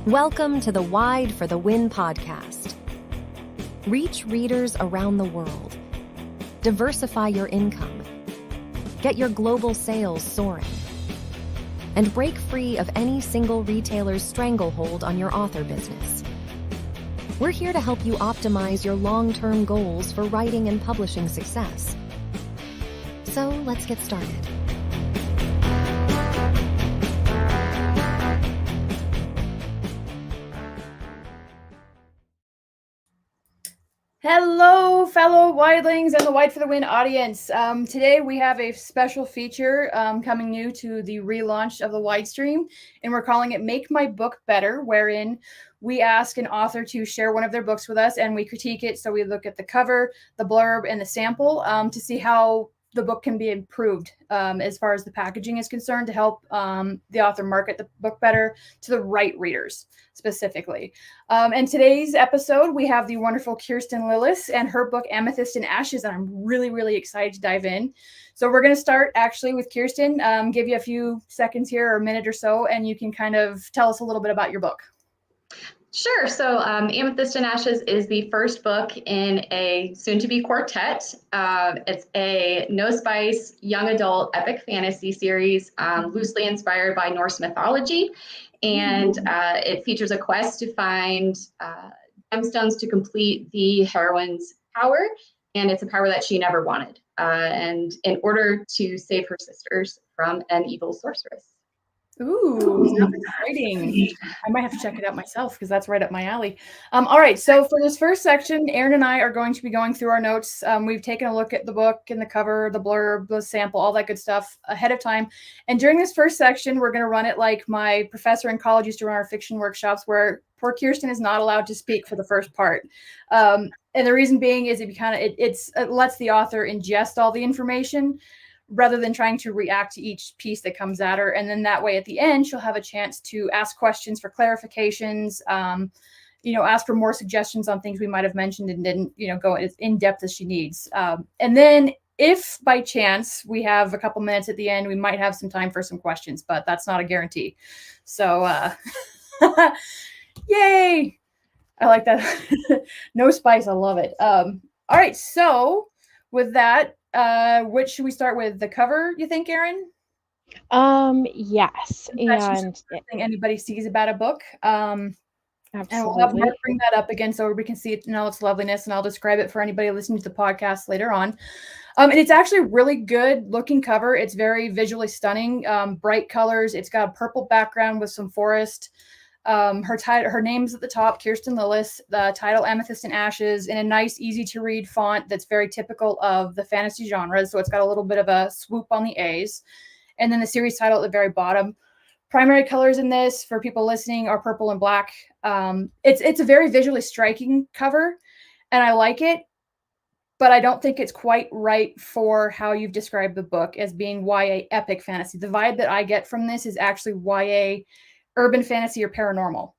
Welcome to the Wide for the Win podcast. Reach readers around the world. Diversify your income. Get your global sales soaring. And break free of any single retailer's stranglehold on your author business. We're here to help you optimize your long-term goals for writing and publishing success. So let's get started. Hello, fellow Wildlings and the Wide for the Win audience. Today we have a special feature coming new to the relaunch of the Wide stream, and we're calling it Make My Book Better, wherein we ask an author to share one of their books with us and we critique it. So we look at the cover, the blurb, and the sample to see how the book can be improved as far as the packaging is concerned to help the author market the book better to the right readers specifically. In today's episode, we have the wonderful Kiersten Lillis and her book Amethyst and Ashes, and I'm really, really excited to dive in. So we're going to start actually with Kiersten, give you a few seconds here or a minute or so, and you can kind of tell us a little bit about your book. Sure. So Amethyst and Ashes is the first book in a soon-to-be quartet. It's a no-spice, young adult epic fantasy series loosely inspired by Norse mythology. And it features a quest to find gemstones to complete the heroine's power. And it's a power that she never wanted. And in order to save her sisters from an evil sorceress. Ooh, that's exciting. I might have to check it out myself because that's right up my alley. All right, so for this first section, Erin and I are going to be going through our notes. We've taken a look at the book and the cover, the blurb, the sample, all that good stuff ahead of time. And during this first section, we're going to run it like my professor in college used to run our fiction workshops, where poor Kiersten is not allowed to speak for the first part. And the reason being is it lets the author ingest all the information rather than trying to react to each piece that comes at her. And then that way at the end, she'll have a chance to ask questions for clarifications, ask for more suggestions on things we might have mentioned and didn't, go as in depth as she needs. And then if by chance we have a couple minutes at the end, we might have some time for some questions, but that's not a guarantee. So, yay. I like that. No spice. I love it. All right. So with that, which should we start with? The cover, you think, Erin? Yes. And anything anybody sees about a book. Absolutely. And we'll have Mark bring that up again so we can see it in all its loveliness, and I'll describe it for anybody listening to the podcast later on. And it's actually a really good looking cover. It's very visually stunning, bright colors. It's got a purple background with some forest. Her name's at the top, Kiersten Lillis, the title Amethyst and Ashes, in a nice, easy to read font that's very typical of the fantasy genre. So it's got a little bit of a swoop on the A's. And then the series title at the very bottom. Primary colors in this, for people listening, are purple and black. It's a very visually striking cover, and I like it, but I don't think it's quite right for how you've described the book as being YA epic fantasy. The vibe that I get from this is actually YA urban fantasy or paranormal.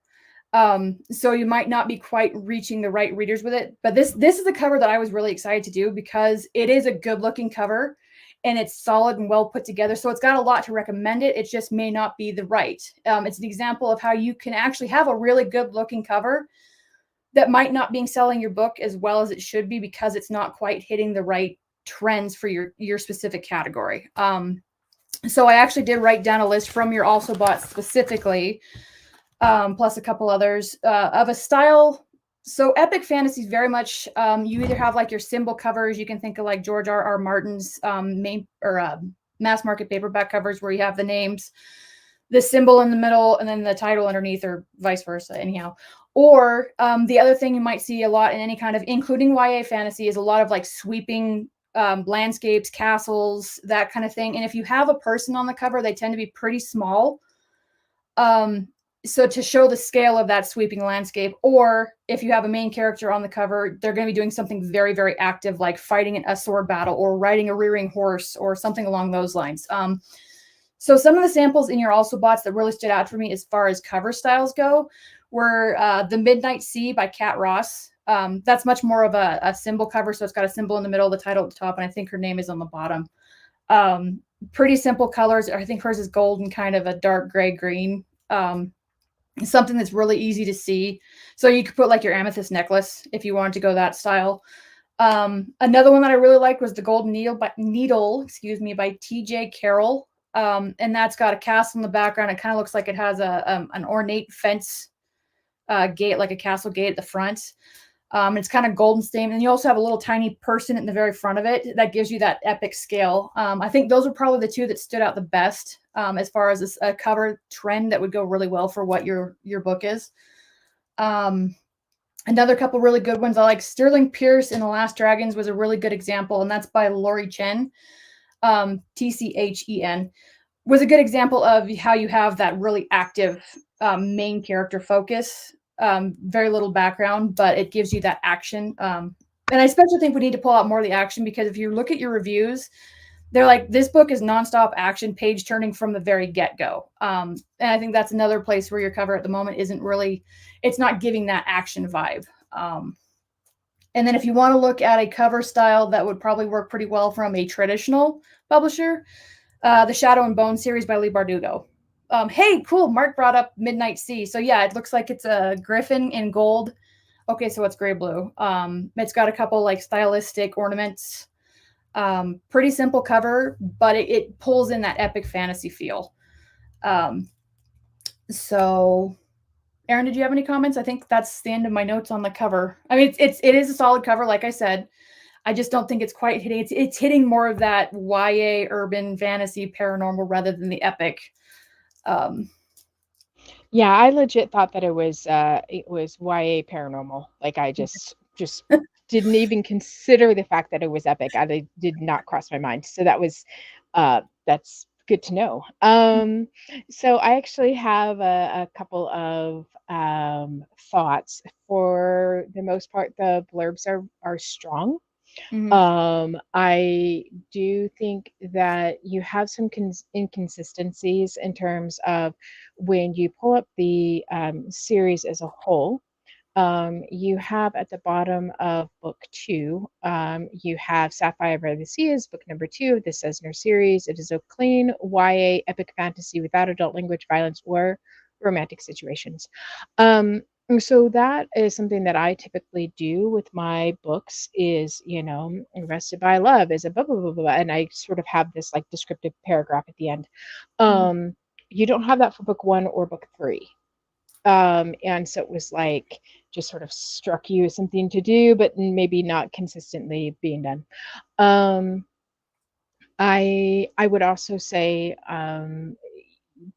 So you might not be quite reaching the right readers with it, but this is a cover that I was really excited to do because it is a good looking cover and it's solid and well put together. So it's got a lot to recommend it. It just may not be the right. It's an example of how you can actually have a really good looking cover that might not be selling your book as well as it should be because it's not quite hitting the right trends for your specific category. So I actually did write down a list from your Also Bot specifically, plus a couple others of a style. So epic fantasy is very much, you either have like your symbol covers. You can think of like George R.R. Martin's mass market paperback covers where you have the names, the symbol in the middle, and then the title underneath, or vice versa anyhow. Or the other thing you might see a lot in any kind of, including YA fantasy, is a lot of like sweeping landscapes, castles, that kind of thing. And if you have a person on the cover, they tend to be pretty small. So to show the scale of that sweeping landscape, or if you have a main character on the cover, they're going to be doing something very, very active, like fighting a sword battle or riding a rearing horse or something along those lines. So some of the samples in your Also Bots that really stood out for me as far as cover styles go were The Midnight Sea by Kat Ross. That's much more of a symbol cover. So it's got a symbol in the middle, the title at the top, and I think her name is on the bottom. Pretty simple colors. I think hers is gold and kind of a dark gray green. something that's really easy to see. So you could put like your amethyst necklace if you wanted to go that style. Another one that I really liked was the Golden Needle, by T.J. Carroll. And that's got a castle in the background. It kind of looks like it has an ornate fence gate, like a castle gate at the front. It's kind of golden stained, and you also have a little tiny person in the very front of it that gives you that epic scale. I think those are probably the two that stood out the best as far as a cover trend that would go really well for what your book is. Another couple really good ones I like. Sterling Pierce in The Last Dragons was a really good example, and that's by Lori Chen. Tchen was a good example of how you have that really active main character focus. Very little background, but it gives you that action. And I especially think we need to pull out more of the action, because if you look at your reviews, they're like, this book is nonstop action, page turning from the very get-go. And I think that's another place where your cover at the moment isn't really, it's not giving that action vibe. And then if you want to look at a cover style that would probably work pretty well from a traditional publisher, the Shadow and Bone series by Leigh Bardugo. Hey, cool. Mark brought up Midnight Sea. So yeah, it looks like it's a griffin in gold. Okay, so it's gray blue. It's got a couple like stylistic ornaments. Pretty simple cover, but it pulls in that epic fantasy feel. So Erin, did you have any comments? I think that's the end of my notes on the cover. I mean, it is a solid cover, like I said. I just don't think it's quite hitting. It's hitting more of that YA urban fantasy paranormal rather than the epic. Yeah, I legit thought that it was YA paranormal. Like I just didn't even consider the fact that it was epic. I did not cross my mind. So that was that's good to know. So I actually have a couple of thoughts. For the most part, the blurbs are strong. I do think that you have some inconsistencies in terms of when you pull up the series as a whole. You have at the bottom of book 2, you have Sapphire by the Sea is book number 2 of the Sesner series. It is a clean YA epic fantasy without adult language, violence, or romantic situations. So that is something that I typically do with my books is, Arrested by Love is a blah, blah, blah, blah, and I sort of have this like descriptive paragraph at the end. You don't have that for book 1 or book 3. And so it was like, just sort of struck you as something to do, but maybe not consistently being done. I would also say,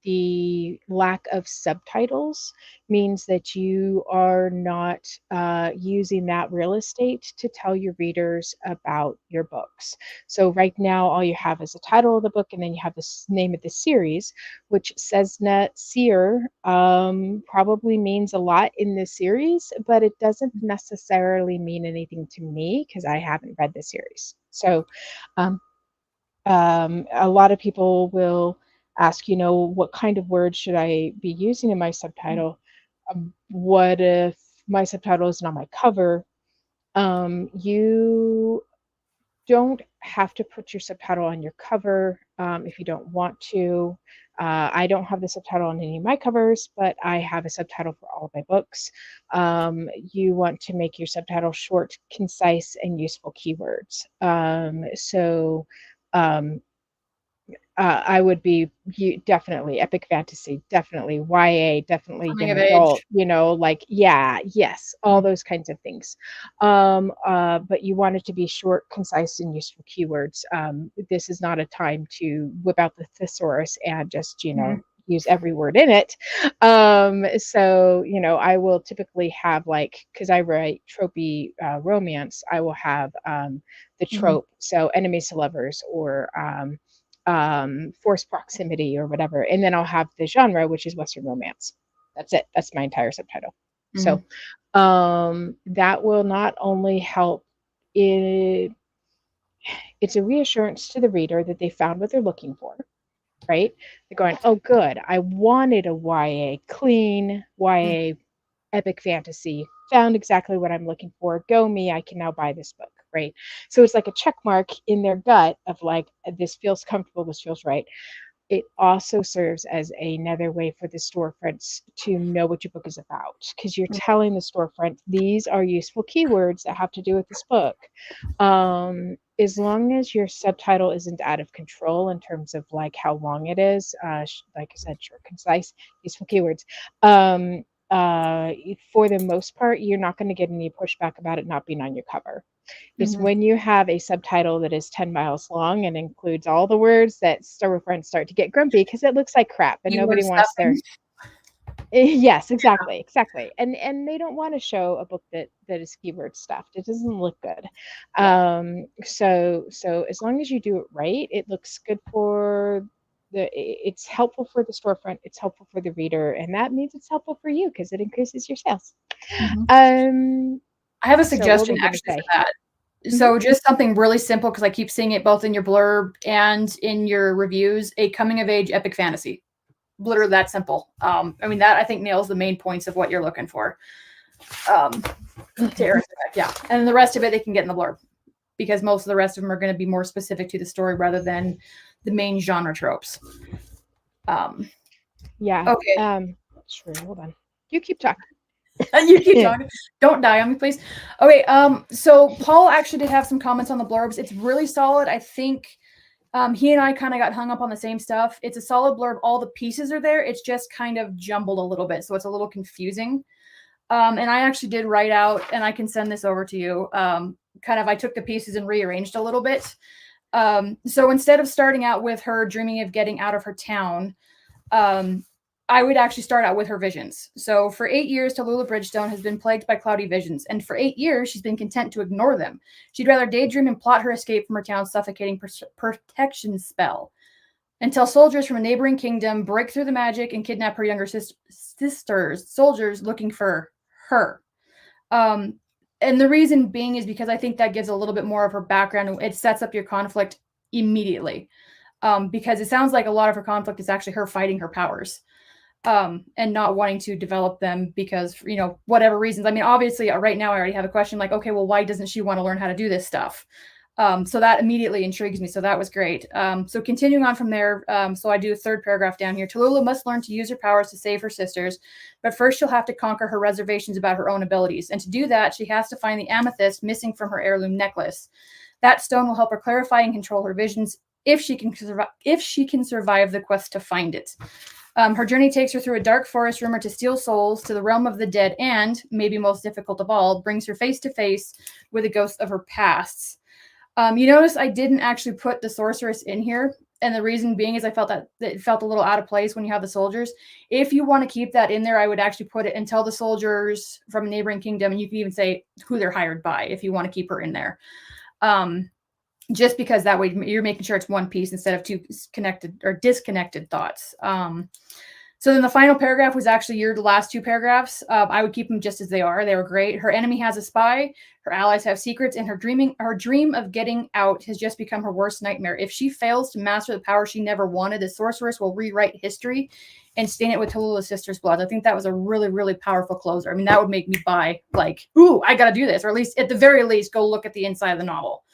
the lack of subtitles means that you are not using that real estate to tell your readers about your books. So right now, all you have is the title of the book, and then you have the name of the series, which Sesna Seer probably means a lot in this series, but it doesn't necessarily mean anything to me because I haven't read the series. So a lot of people will ask, what kind of words should I be using in my subtitle? What if my subtitle isn't on my cover? You don't have to put your subtitle on your cover if you don't want to. I don't have the subtitle on any of my covers, but I have a subtitle for all of my books. You want to make your subtitle short, concise, and useful keywords. I would be definitely epic fantasy, definitely YA, definitely young adult, yes, all those kinds of things. But you want it to be short, concise, and useful keywords. This is not a time to whip out the thesaurus and just, use every word in it. So, I will typically have because I write tropey romance, I will have the trope, so enemies to lovers or forced proximity or whatever, and then I'll have the genre, which is Western romance. That's it. That's my entire subtitle. So that will not only help it's a reassurance to the reader that they found what they're looking for, right? They're going, oh good, I wanted a YA, clean YA epic fantasy, found exactly what I'm looking for, go me, I can now buy this book, right? So it's like a check mark in their gut of like, this feels comfortable, this feels right. it also serves as another way for the storefronts to know what your book is about, because you're telling the storefront, these are useful keywords that have to do with this book. As long as your subtitle isn't out of control in terms of like how long it is, like I said, short, concise, useful keywords. For the most part, you're not going to get any pushback about it not being on your cover. It's when you have a subtitle that is 10 miles long and includes all the words that storefronts start to get grumpy, because it looks like crap and nobody wants their. Yes, exactly. And they don't want to show a book that is keyword stuffed. It doesn't look good. So as long as you do it right, it looks good for it's helpful for the storefront, it's helpful for the reader, and that means it's helpful for you because it increases your sales. I have a suggestion actually for that. So just something really simple, because I keep seeing it both in your blurb and in your reviews, a coming of age epic fantasy. Literally that simple. I mean, that I think nails the main points of what you're looking for. Yeah. And the rest of it, they can get in the blurb, because most of the rest of them are going to be more specific to the story rather than the main genre tropes. Yeah. Okay. Sure. Hold on. You keep talking. You keep talking. Don't die on me, please. Okay. So Paul actually did have some comments on the blurbs. It's really solid. I think he and I kind of got hung up on the same stuff. It's a solid blurb. All the pieces are there. It's just kind of jumbled a little bit, so it's a little confusing. And I actually did write out, and I can send this over to you. I took the pieces and rearranged a little bit. So instead of starting out with her dreaming of getting out of her town, I would actually start out with her visions. So for 8 years, Tallulah Bridgestone has been plagued by cloudy visions. And for 8 years, she's been content to ignore them. She'd rather daydream and plot her escape from her town's suffocating protection spell, until soldiers from a neighboring kingdom break through the magic and kidnap her younger sisters, soldiers looking for her. And the reason being is because I think that gives a little bit more of her background, and it sets up your conflict immediately. Because it sounds like a lot of her conflict is actually her fighting her powers. And not wanting to develop them because, whatever reasons. I mean, obviously right now I already have a question like, okay, well, why doesn't she want to learn how to do this stuff? So that immediately intrigues me. So that was great. So continuing on from there. So I do a third paragraph down here. Tallulah must learn to use her powers to save her sisters, but first she'll have to conquer her reservations about her own abilities. And to do that, she has to find the amethyst missing from her heirloom necklace. That stone will help her clarify and control her visions if she can survive the quest to find it. Her journey takes her through a dark forest rumored to steal souls to the realm of the dead, and, maybe most difficult of all, brings her face to face with the ghosts of her pasts. You notice I didn't actually put the sorceress in here, and the reason being is I felt that it felt a little out of place when you have the soldiers. If you want to keep that in there, I would actually put it and tell the soldiers from a neighboring kingdom, and you can even say who they're hired by if you want to keep her in there. Just because that way you're making sure it's one piece instead of two connected or disconnected thoughts. So then the final paragraph was actually the last two paragraphs. I would keep them just as they are. They were great. Her enemy has a spy. Her allies have secrets, and her dream of getting out has just become her worst nightmare. If she fails to master the power she never wanted, the sorceress will rewrite history and stain it with Tallulah's sister's blood. I think that was a really, really powerful closer. I mean, that would make me buy like, ooh, I got to do this, or at the very least, go look at the inside of the novel.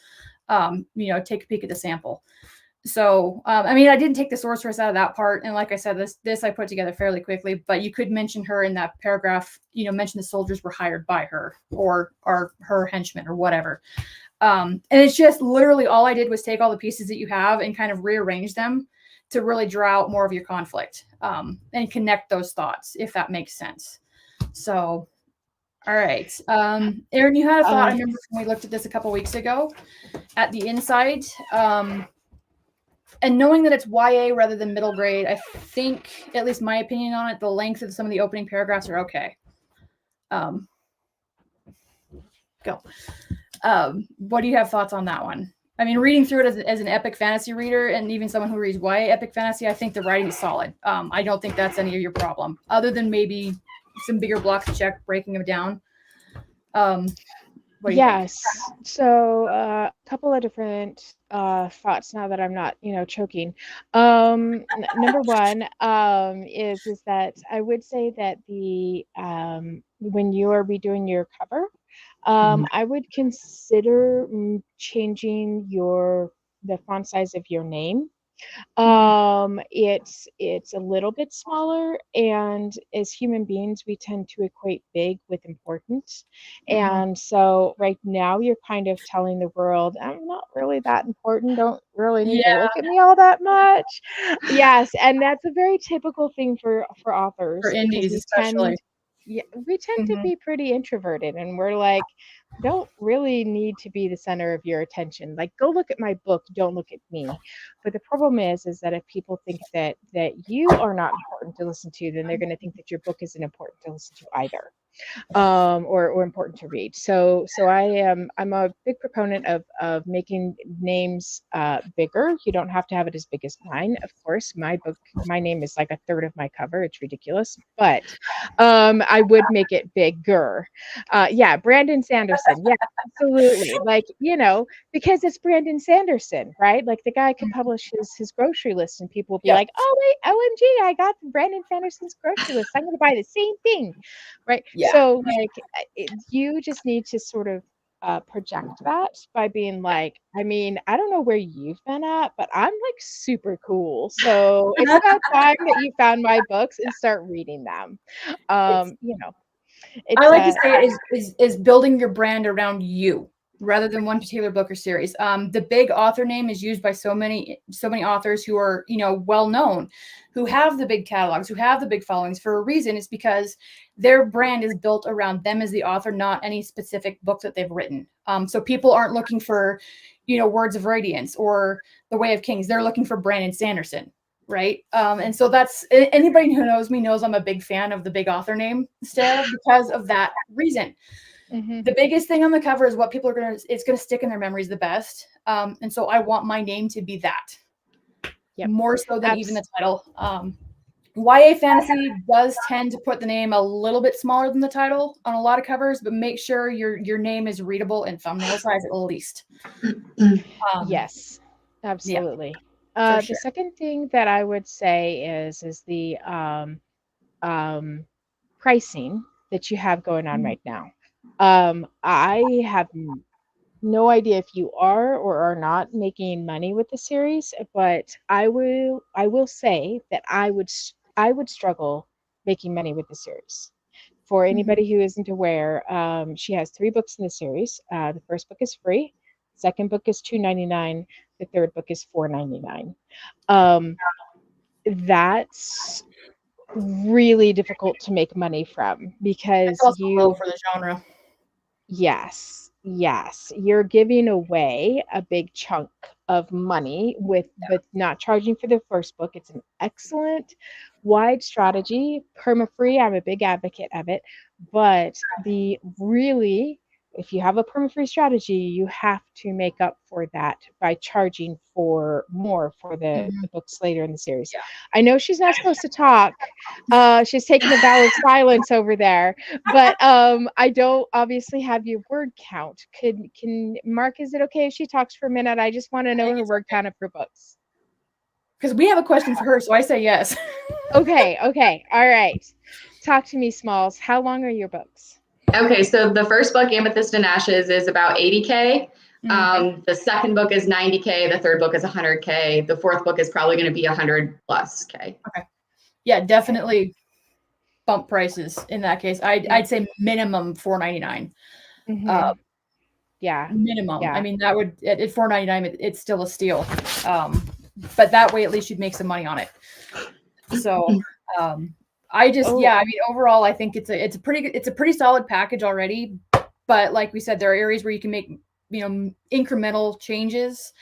Take a peek at the sample. So, I didn't take the sorceress out of that part. And like I said, this I put together fairly quickly, but you could mention her in that paragraph, mention the soldiers were hired by her or her henchmen or whatever. And it's just literally all I did was take all the pieces that you have and kind of rearrange them to really draw out more of your conflict, and connect those thoughts, if that makes sense. So, all right. Erin, you had a thought. I remember when we looked at this a couple weeks ago at the inside. And knowing that it's YA rather than middle grade, I think, at least my opinion on it, the length of some of the opening paragraphs are okay. Go. What do you have thoughts on that one? I mean, reading through it as an epic fantasy reader, and even someone who reads YA epic fantasy, I think the writing is solid. I don't think that's any of your problem, other than maybe some bigger blocks to check, breaking them down. Yes. So a couple of different thoughts now that I'm not, choking. Number one is that I would say that the when you are redoing your cover, I would consider changing the font size of your name. It's a little bit smaller, and as human beings, we tend to equate big with important. And so right now you're kind of telling the world, I'm not really that important. Don't really need to Yeah, look at me all that much. Yes, and that's a very typical thing for for authors, because indies especially. we tend to Mhm. be pretty introverted, and we're like, don't really need to be the center of your attention. Like, go look at my book, don't look at me. But the problem is that if people think that you are not important to listen to, then they're going to think that your book isn't important to listen to either, or important to read. So I'm a big proponent of making names bigger. You don't have to have it as big as mine, of course. My name is like a third of my cover. It's ridiculous, but I would make it bigger. Yeah, Brandon Sanderson. Yeah, absolutely. Like, because it's Brandon Sanderson, right? Like, the guy could publish his grocery list, and people will be Yep. like, oh wait, OMG, I got Brandon Sanderson's grocery list. I'm going to buy the same thing, right? Yeah. So like, you just need to sort of project that by being like, I mean, I don't know where you've been at, but I'm like super cool. So it's about time that you found my books and start reading them. It's, I It's like to say is building your brand around you rather than one particular book or series. The big author name is used by so many authors who are, well known, who have the big catalogs, who have the big followings for a reason. It's because their brand is built around them as the author, not any specific book that they've written. So people aren't looking for, Words of Radiance or The Way of Kings. They're looking for Brandon Sanderson. Right. And so that's, anybody who knows me knows I'm a big fan of the big author name instead, because of that reason. The biggest thing on the cover is what people are it's going to stick in their memories the best. And so I want my name to be that. Yep. More so than even the title. YA fantasy does tend to put the name a little bit smaller than the title on a lot of covers, but make sure your name is readable in thumbnail size at least. Yes, absolutely. For The sure. second thing that I would say is the pricing that you have going on right now. I have no idea if you are or are not making money with the series, but I will say that I would struggle making money with the series. For anybody who isn't aware, she has 3 books in the series. The first book is free, second book is $2.99, the third book is $4.99. That's really difficult to make money from, because It's also low for the genre. Yes, you're giving away a big chunk of money with not charging for the first book. It's an excellent wide strategy, perma-free. I'm a big advocate of it, but if you have a perma-free strategy, you have to make up for that by charging for more for the books later in the series. Yeah. I know she's not supposed to talk. She's taking a vow of silence over there, but I don't obviously have your word count. Can Mark, is it okay if she talks for a minute? I just want to know her word count of her books. Because we have a question for her, so I say yes. Okay. All right. Talk to me, Smalls. How long are your books? Okay, so the first book, Amethyst and Ashes, is about 80K. The second book is 90K. The third book is 100K. The fourth book is probably going to be 100 plus K. Okay. Yeah, definitely bump prices in that case. I'd say minimum $4.99. Yeah. Minimum. Yeah. I mean, that would at $4.99, it's still a steal. But that way at least you'd make some money on it. So I mean, overall, I think it's a pretty solid package already. But like we said, there are areas where you can make, incremental changes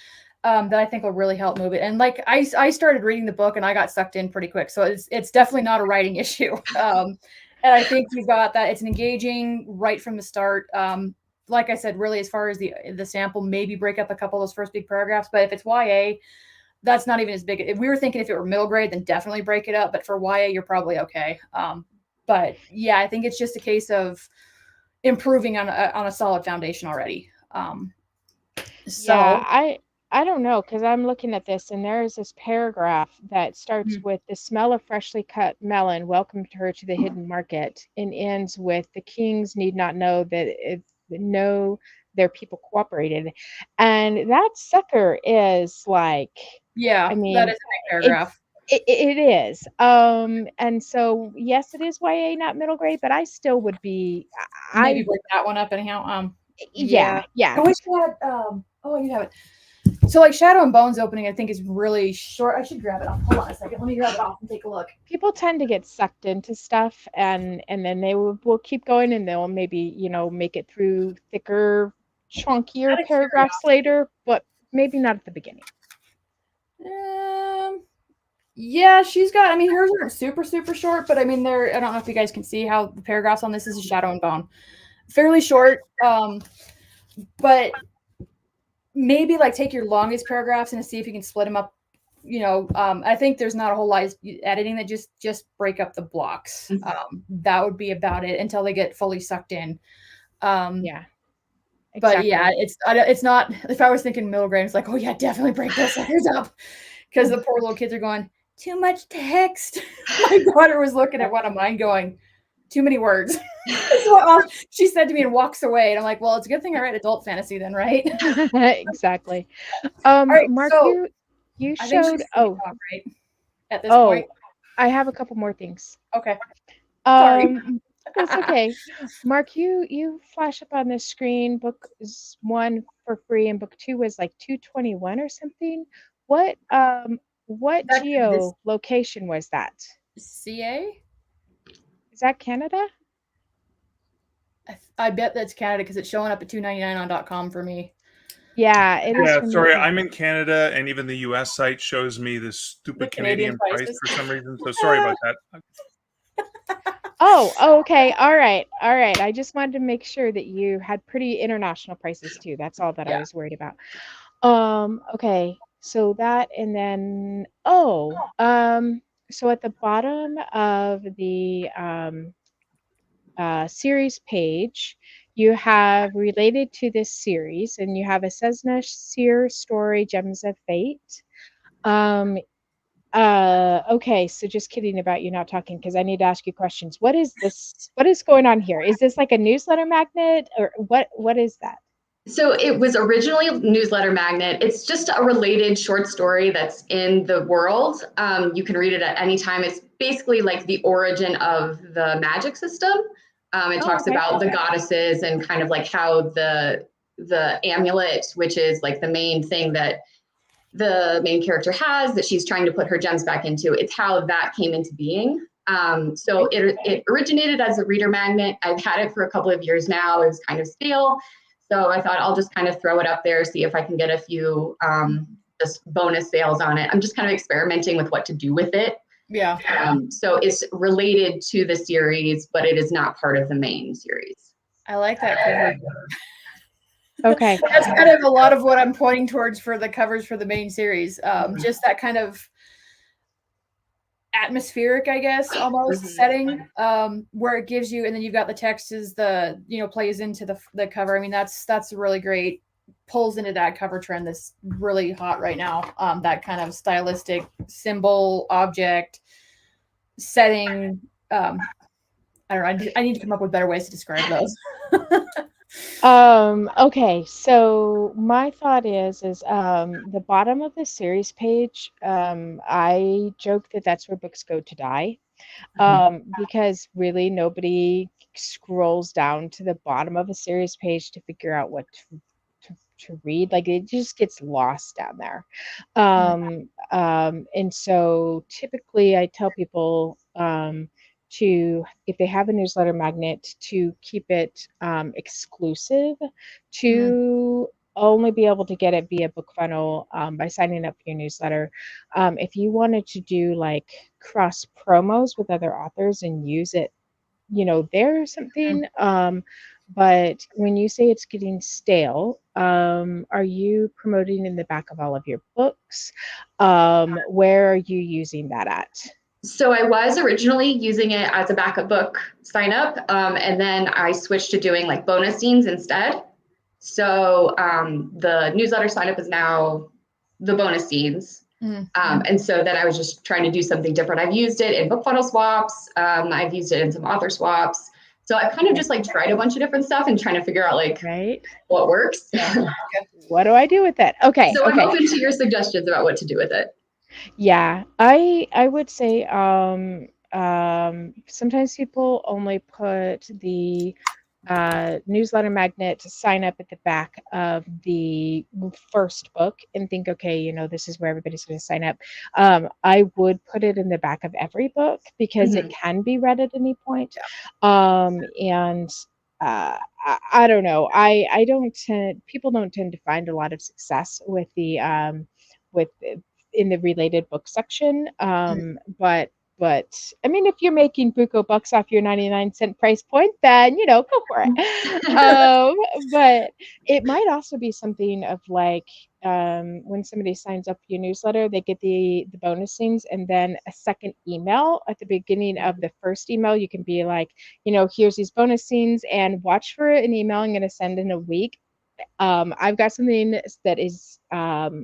that I think will really help move it. And like I started reading the book and I got sucked in pretty quick. So it's definitely not a writing issue. And I think you've got that. It's engaging right from the start. Like I said, really, as far as the sample, maybe break up a couple of those first big paragraphs. But if it's YA, that's not even as big. If we were thinking if it were middle grade, then definitely break it up. But for YA, you're probably okay. But yeah, I think it's just a case of improving on a solid foundation already. I don't know, because I'm looking at this and there is this paragraph that starts with the smell of freshly cut melon welcomed her to the hidden market, and ends with the kings need not know their people cooperated. And that sucker is like Yeah, I mean, that is a big paragraph. It is. And so, yes, it is YA, not middle grade, but I still would be, Maybe break that one up anyhow. yeah. I wish you had, oh, you have it. So like Shadow and Bones opening, I think is really short. I should grab it off. Hold on a second. Let me grab it off and take a look. People tend to get sucked into stuff and then they will keep going and they'll maybe, make it through thicker, chunkier paragraphs later, but maybe not at the beginning. Yeah, she's got, I mean, hers aren't super, super short, but I mean, I don't know if you guys can see how the paragraphs on this is a Shadow and Bone. Fairly short, but maybe like take your longest paragraphs and see if you can split them up. I think there's not a whole lot of editing that just break up the blocks. That would be about it until they get fully sucked in. Yeah. Exactly. But yeah, it's not, if I was thinking middle grade, it's like, oh yeah, definitely break those suckers up. Because the poor little kids are going, too much text. My daughter was looking at one of mine going, too many words. She said to me and walks away. And I'm like, well, it's a good thing I write adult fantasy then, right? Exactly. Right, Mark, so you showed, right? At this point. I have a couple more things. Okay. Sorry. That's okay. Mark, you flash up on the screen, book 1 for free and book 2 was like $221 or something. What geo location was that? CA? Is that Canada? I bet that's Canada because it's showing up at $2.99 on .com for me. Yeah, it is. Yeah, sorry, I'm in Canada, and even the US site shows me this stupid Canadian price for some reason. So sorry about that. Oh, okay. All right. I just wanted to make sure that you had pretty international prices too. That's all that I was worried about. Okay. So that, and then, so at the bottom of the series page, you have related to this series, and you have a Cessna Seer story, Gems of Fate. Okay, so just kidding about you not talking, because I need to ask you questions. What is this? What is going on here? Is this like a newsletter magnet, or what is that? So it was originally a newsletter magnet. It's just a related short story that's in the world. You can read it at any time. It's basically like the origin of the magic system. It talks about the goddesses and kind of like how the amulet, which is like the main thing that the main character has that she's trying to put her gems back into. It's how that came into being. So it originated as a reader magnet. I've had it for a couple of years now. It was kind of stale. So I thought I'll just kind of throw it up there, see if I can get a few just bonus sales on it. I'm just kind of experimenting with what to do with it. Yeah. So it's related to the series, but it is not part of the main series. I like that cover. Okay. That's kind of a lot of what I'm pointing towards for the covers for the main series. Just that kind of atmospheric, I guess, almost setting, where it gives you, and then you've got the text as the, plays into the cover. I mean, that's really great. Pulls into that cover trend that's really hot right now. That kind of stylistic symbol, object, setting. I don't know. I need to come up with better ways to describe those. Okay, so my thought is the bottom of the series page, I joke that that's where books go to die, because really nobody scrolls down to the bottom of a series page to figure out what to read. Like, it just gets lost down there. And so typically I tell people if they have a newsletter magnet, to keep it exclusive, to only be able to get it via BookFunnel by signing up for your newsletter. If you wanted to do like cross promos with other authors and use it, there or something. But when you say it's getting stale, are you promoting in the back of all of your books? Where are you using that at? So I was originally using it as a backup book sign up, and then I switched to doing like bonus scenes instead. So the newsletter sign up is now the bonus scenes. And so then I was just trying to do something different. I've used it in BookFunnel swaps. I've used it in some author swaps. So I kind of just like tried a bunch of different stuff and trying to figure out like what works. What do I do with it? Okay. So I'm open to your suggestions about what to do with it. Yeah, I would say sometimes people only put the newsletter magnet to sign up at the back of the first book and think, okay, you know, this is where everybody's going to sign up. I would put it in the back of every book because it can be read at any point. And I don't know. People don't tend to find a lot of success with in the related book section. But I mean, if you're making buco bucks off your 99-cent price point, then, you know, go for it. But it might also be something of like, when somebody signs up for your newsletter, they get the bonus scenes and then a second email at the beginning of the first email. You can be like, you know, here's these bonus scenes and watch for an email I'm going to send in a week. I've got something that is not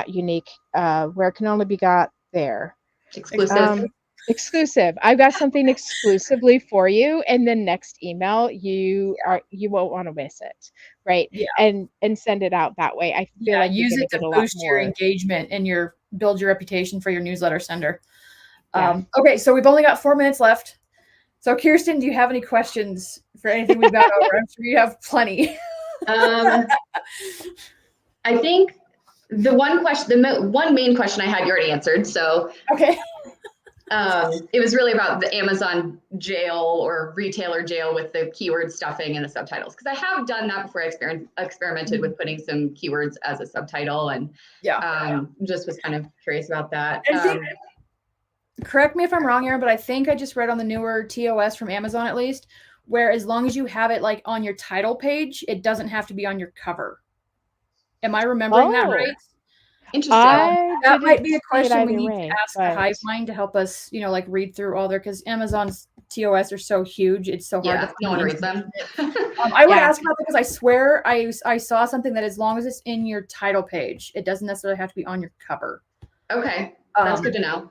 unique, where it can only be got there. Exclusive. I've got something exclusively for you, and then next email you won't want to miss it, right? And send it out that way. I feel like use it to boost your engagement and build your reputation for your newsletter sender. Okay, so we've only got 4 minutes left. So Kiersten, do you have any questions for anything we've got over? I'm sure you have plenty. I think the one main question I had, you already answered. So okay. It was really about the Amazon jail or retailer jail with the keyword stuffing and the subtitles. Because I have done that before. I experimented with putting some keywords as a subtitle, and just was kind of curious about that. Correct me if I'm wrong, Erin, but I think I just read on the newer TOS from Amazon, at least, where as long as you have it like on your title page, it doesn't have to be on your cover. Am I remembering that right? Interesting. That might be a question we need to ask the Hive Mind to help us, you know, like read through all there, because Amazon's TOS are so huge. It's so hard to no one reads them. I would ask about that because I swear I saw something that as long as it's in your title page, it doesn't necessarily have to be on your cover. Okay. That's good to know.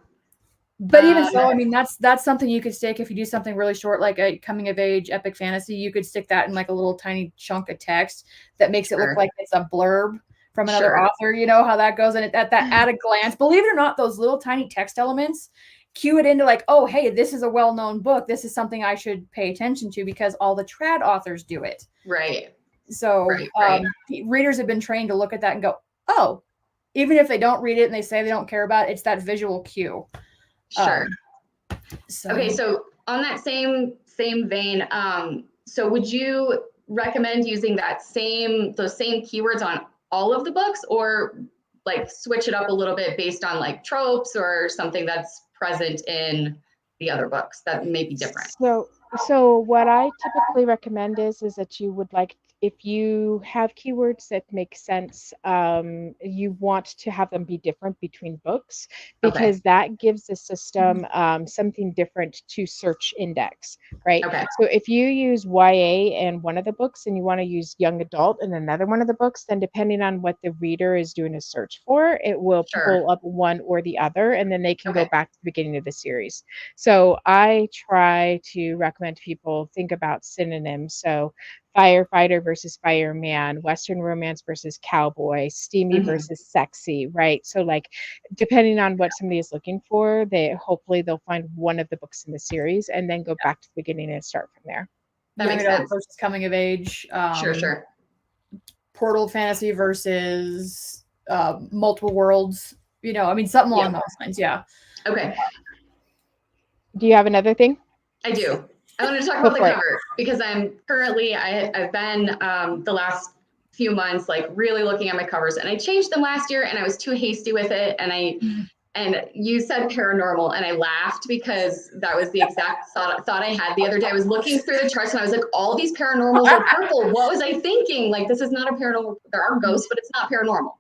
But even so, I mean, that's something you could stick if you do something really short, like a coming of age epic fantasy. You could stick that in like a little tiny chunk of text that makes it look like it's a blurb from another author. You know how that goes, and at a glance, believe it or not, those little tiny text elements cue it into like, oh, hey, this is a well-known book. This is something I should pay attention to because all the trad authors do it. Right. So readers have been trained to look at that and go, oh, even if they don't read it and they say they don't care about it, it's that visual cue. Sure. Okay, so on that same vein, so would you recommend using those same keywords on all of the books, or like switch it up a little bit based on like tropes or something that's present in the other books that may be different? So what I typically recommend is that you would like, if you have keywords that make sense, you want to have them be different between books, because that gives the system something different to search index, right? So if you use YA in one of the books and you want to use young adult in another one of the books, then depending on what the reader is doing a search for, it will pull up one or the other, and then they can go back to the beginning of the series. So I try to recommend people think about synonyms. So firefighter versus fireman, Western romance versus cowboy, steamy versus sexy, right? So like, depending on what somebody is looking for, hopefully they'll find one of the books in the series and then go back to the beginning and start from there. That makes sense. Versus coming of age. Sure. Portal fantasy versus multiple worlds. You know, I mean, something along those lines. Yeah. Okay. Do you have another thing? I do. I want to talk about the cover because I've been the last few months like really looking at my covers, and I changed them last year and I was too hasty with it, and you said paranormal and I laughed because that was the exact thought I had the other day. I was looking through the charts and I was like, all these paranormals are purple. What was I thinking? Like, this is not a paranormal. There are ghosts, but it's not paranormal.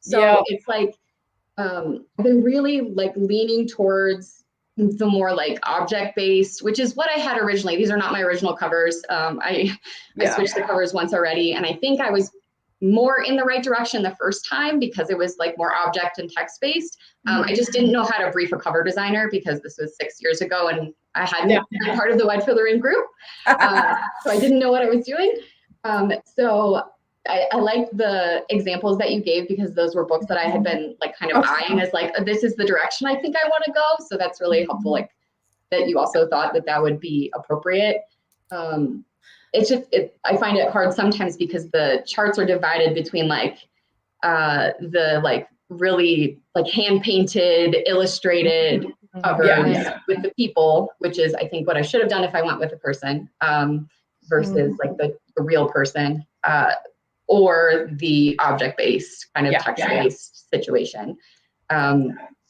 So it's like I've been really like leaning towards the more like object based, which is what I had originally. These are not my original covers. I switched the covers once already, and I think I was more in the right direction the first time because it was like more object and text based. I just didn't know how to brief a cover designer because this was 6 years ago and I hadn't been part of the Wed for the Ring group. So I didn't know what I was doing. So I liked the examples that you gave because those were books that I had been like kind of eyeing as like, this is the direction I think I want to go. So that's really helpful. Like that you also thought that would be appropriate. It's just, I find it hard sometimes because the charts are divided between like the like really like hand painted, illustrated covers with the people, which is I think what I should have done if I went with a person versus like the real person or the object based kind of text based situation.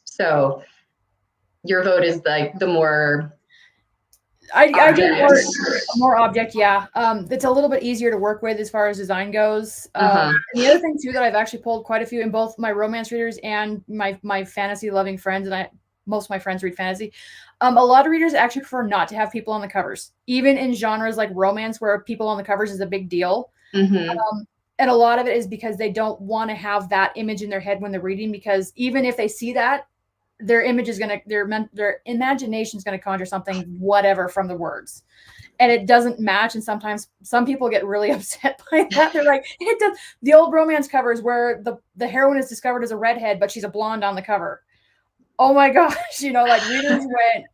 So your vote is like the more. I do more object, it's a little bit easier to work with as far as design goes. And the other thing too that I've actually pulled quite a few in both my romance readers and my fantasy loving friends, and most of my friends read fantasy. A lot of readers actually prefer not to have people on the covers, even in genres like romance where people on the covers is a big deal. And a lot of it is because they don't want to have that image in their head when they're reading, because even if they see that, their image is their imagination is going to conjure something, whatever, from the words, and it doesn't match. And sometimes some people get really upset by that. They're like, it does. The old romance covers where the heroine is discovered as a redhead, but she's a blonde on the cover. Oh my gosh. Like readers went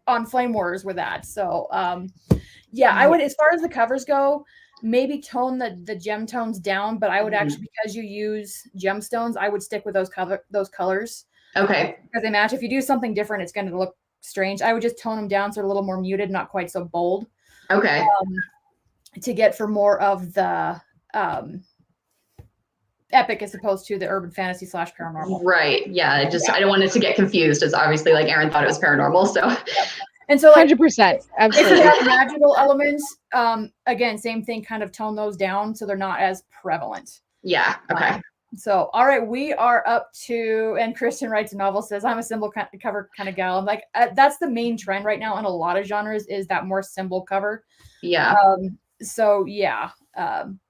on flame wars with that. So, I would, as far as the covers go, maybe tone the gem tones down, but I would actually, because you use gemstones, I would stick with those colors. Okay. Because they match. If you do something different, it's going to look strange. I would just tone them down so they're a little more muted, not quite so bold. Okay. To get for more of the epic as opposed to the urban fantasy / paranormal. Right. Yeah. I don't want it to get confused, as obviously like Erin thought it was paranormal. So. And so like 100%. Absolutely. If you have magical elements, again, same thing, kind of tone those down so they're not as prevalent. Yeah. Okay. So, all right, we are up to, and Kiersten writes a novel, says, I'm a symbol cover kind of gal. I'm like, that's the main trend right now in a lot of genres, is that more symbol cover. Yeah.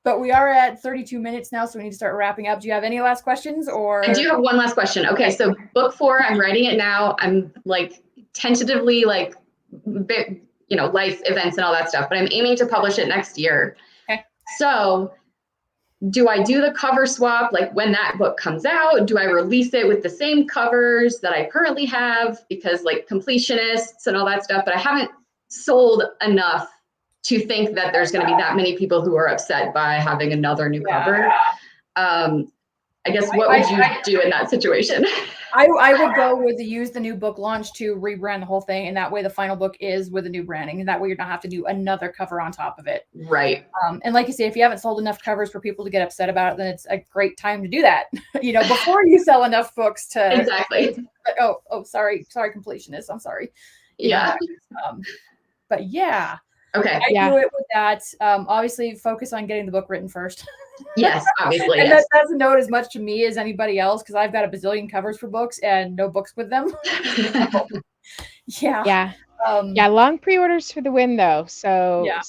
But we are at 32 minutes now, so we need to start wrapping up. Do you have any last questions? Or I do have one last question. Okay, so book 4, I'm writing it now. I'm like tentatively like, life events and all that stuff, but I'm aiming to publish it next year. Okay. So do I do the cover swap like when that book comes out? Do I release it with the same covers that I currently have? Because like completionists and all that stuff, but I haven't sold enough to think that there's going to be that many people who are upset by having another new cover. I guess what would you do in that situation? I would go with use the new book launch to rebrand the whole thing, and that way the final book is with a new branding, and that way you're not have to do another cover on top of it. Right. And like you say, if you haven't sold enough covers for people to get upset about it, then it's a great time to do that. Before you sell enough books to exactly. Sorry, completionists. I'm sorry. Yeah. But yeah. Okay. I do it with that. Obviously, focus on getting the book written first. Yes, obviously. And that doesn't note as much to me as anybody else, because I've got a bazillion covers for books and no books with them. Yeah. Long pre-orders for the win, though. So as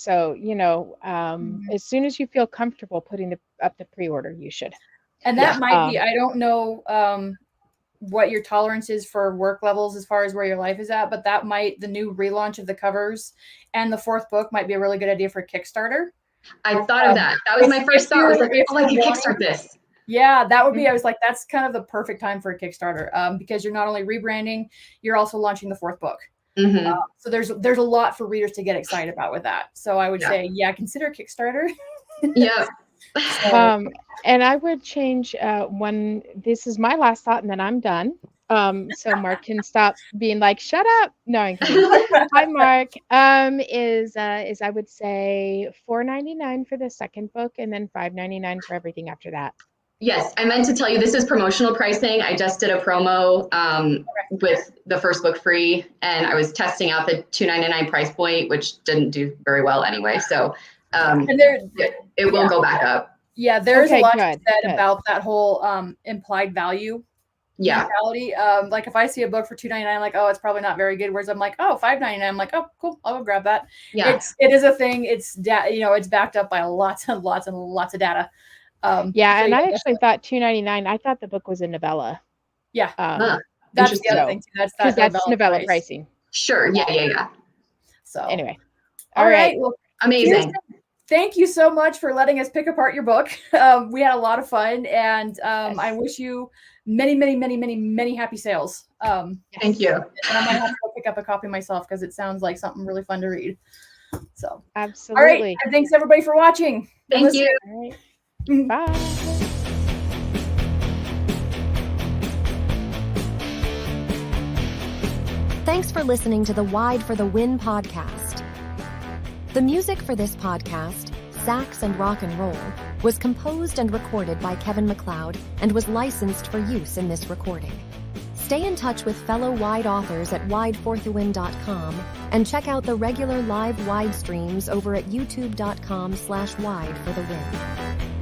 soon as you feel comfortable putting up the pre-order, you should. And that might be, I don't know what your tolerance is for work levels as far as where your life is at, but the new relaunch of the covers and the 4th book might be a really good idea for Kickstarter. I thought of that. That was my first thought. I was like, I can kickstart this. Yeah, that would be, I was like, that's kind of the perfect time for a Kickstarter, because you're not only rebranding, you're also launching the 4th book. So there's a lot for readers to get excited about with that. So I would say, consider Kickstarter. Yeah. And I would change one. This is my last thought, and then I'm done. So Mark can stop being like, shut up. No, I'm kidding. Hi, Mark. Is I would say $4.99 for the second book, and then $5.99 for everything after that. Yes, I meant to tell you, this is promotional pricing. I just did a promo with the first book free, and I was testing out the $2.99 price point, which didn't do very well anyway. So it will go back up. Yeah, there's a lot said about that whole implied value mentality. Like if I see a book for $2.99, I'm like, oh, it's probably not very good. Whereas I'm like, oh, $5.99, I'm like, oh, cool, I'll go grab that. Yeah, it is a thing. It's it's backed up by lots and lots and lots of data. Yeah, and I actually thought $2.99. I thought the book was a novella. Yeah, that's the other thing too. That's novella pricing. Sure. Yeah. So anyway, all right. Well, amazing. Thank you so much for letting us pick apart your book. We had a lot of fun, and I wish you many happy sales. Thank you. And I might have to go pick up a copy myself because it sounds like something really fun to read. So absolutely. All right. And thanks everybody for watching. Thank you. All right. Bye. Thanks for listening to the Wide for the Win podcast. The music for this podcast, Sax and Rock and Roll, was composed and recorded by Kevin MacLeod and was licensed for use in this recording. Stay in touch with fellow Wide authors at wideforthewin.com and check out the regular live Wide streams over at youtube.com/wideforthewin.